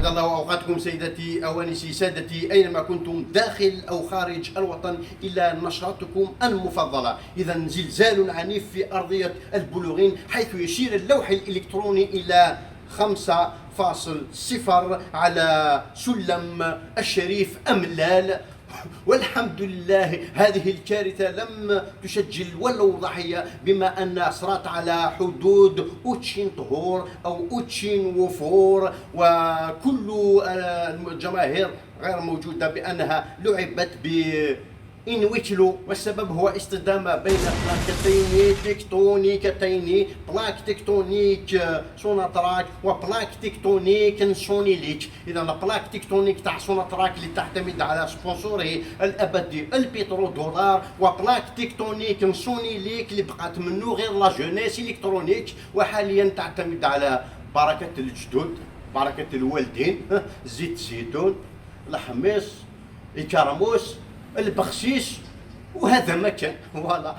الله أوقاتكم سيدتي أوانسي سادتي أينما كنتم داخل أو خارج الوطن إلى نشاطكم المفضلة. إذا زلزال عنيف في أرضية البلوغين، حيث يشير اللوح الإلكتروني إلى 5.0 على سلم الشريف أملال. والحمد لله هذه الكارثة لم تسجل ولو ضحية، بما أن صارت على حدود أوتشين طهور أو أوتشين وفور، وكل الجماهير غير موجودة بأنها لعبت إنويتلو، والسبب هو اصطدام بين بلاكتين تكتونيكتين، بلاك تكتونيك سوناتراك وبلاك تكتونيك سونيليك. إذا البلاك تكتونيك تاع سوناتراك اللي تعتمد على سبونسوره الأبدي البترودولار، وبلاك تكتونيك سونيليك اللي بقات منه غير لا جونيس إلكترونيك، وحاليا تعتمد على بركة الجدود، بركة الوالدين، زيت الزيتون، الحميص، الكرموس، البخشيش، وهذا ما كان فوالا.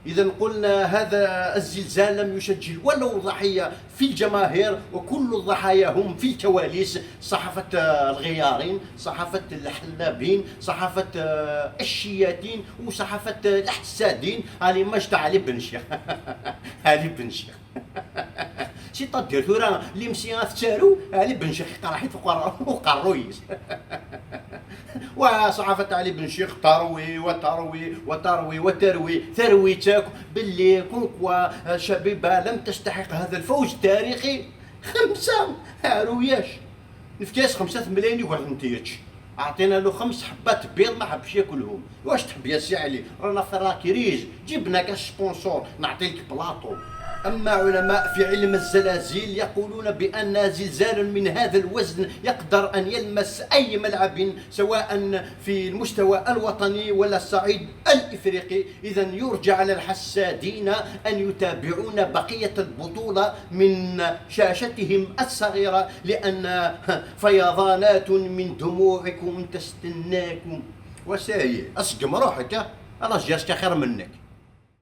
إذا قلنا هذا الزلزال لم يسجل ولو ضحية في الجماهير، وكل الضحايا هم في الكواليس، صحافة الغيارين، صحافة الحلابين، صحافة الشياتين، وصحافة الحسادين. هالي ماش تاع علي بن شيخ علي بن شيخ سيتادير ثورا اللي مسيان تسارو علي بن شيخ قراحيت وقرويس وصحافة علي بن شيخ تروي وتروي وتروي وتروي ثرويتك باللي كونكوا شبيبة لم تستحق هذا الفوز التاريخي. 5 عروياش نفكاس 5 ملايين يقعد نتيجش، اعطينا له 5 حبات بيض ما حبش ياكلهم. واش تحب يا سي علي؟ رانا في راكريج، جبنا كاش سبونسور نعطيك بلاطو. أما علماء في علم الزلازل يقولون بأن زلزال من هذا الوزن يقدر أن يلمس أي ملعب، سواء في المستوى الوطني ولا الصعيد الإفريقي. إذا يرجى على الحسادين أن يتابعون بقية البطولة من شاشتهم الصغيرة، لأن فيضانات من دموعكم تستناكم. وسايي أسقم روحك، أنا جاسك خير منك.